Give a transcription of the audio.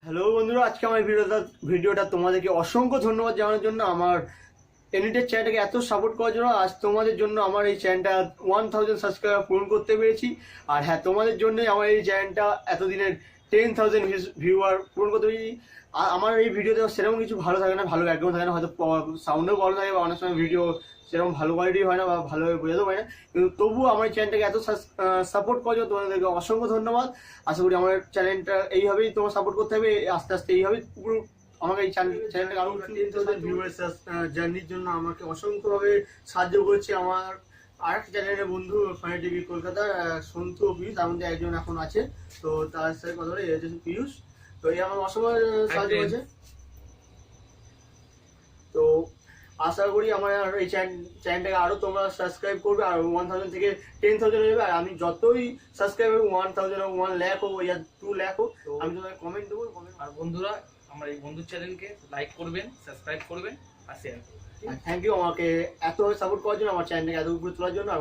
Hello বন্ধুরা, আজকে আমার ভিডিওটা তোমাদেরকে অসংখ্য ধন্যবাদ জানানোর জন্য, আমার এনিটের চ্যানেলটাকে এত সাপোর্ট করার জন্য। আজ তোমাদের জন্য আমার এই চ্যানেলটা 1000 সাবস্ক্রাইবার পূরণ করতে পেরেছি। আর হ্যাঁ, তোমাদের জন্যই আমার এই চ্যানেলটা এতদিনের 10,000 ভিউয়ার পূরণ করতে পেরেছি। আর আমার এই ভিডিওতে সেরকম কিছু ভালো থাকে না, ভালো ব্যাকগ্রাউন্ড থাকে না, হয়তো সাউন্ডও ভালো থাকে, বা অনেক সময় ভিডিও সেরকম ভালো কোয়ালিটি হয় না বা ভালোভাবে বোঝাতে পারে না, কিন্তু তবুও আমার চ্যানেলটাকে এত সাপোর্ট করার জন্য তোমাদেরকে অসংখ্য ধন্যবাদ। আশা করি আমার চ্যানেলটা এইভাবেই তোমার সাপোর্ট করতে হবে, আস্তে আস্তে এইভাবেই পুরো আমাকে এই চ্যানেলটাকে আরো 10,000 ভিউয়ার্স জার্নির জন্য আমাকে অসংখ্যভাবে সাহায্য করেছে আমার আরেকটা চ্যানেলের বন্ধু ফানি টিভি কলকাতার সন্তু ও পিয়ুষ, তার মধ্যে একজন এখন আছে, তো তার সাথে কথা বলে এই হচ্ছে পিয়ুষ। তো এই আমার অসংখ্য সাহায্য করেছে। তো আশা করি আমার এই চ্যানেলটাকে আরো তোমরা সাবস্ক্রাইব করবে, আর 1000 থেকে 10,000 হয়ে যাবে। আর আমি যতই সাবস্ক্রাইব হবে 1000 হোক, 1 লাখ হোক, ইয়া 2 লাখ হোক, আমি তোমাকে কমেন্ট দেবো। আর বন্ধুরা, আমার এই বন্ধুর চ্যানেলকে লাইক করবেন, সাবস্ক্রাইব করবেন আর শেয়ার করবেন। থ্যাংক ইউ আমাকে এত সাপোর্ট করার জন্য, আমার চ্যানেলটাকে এত উপরে তোলার জন্য। আর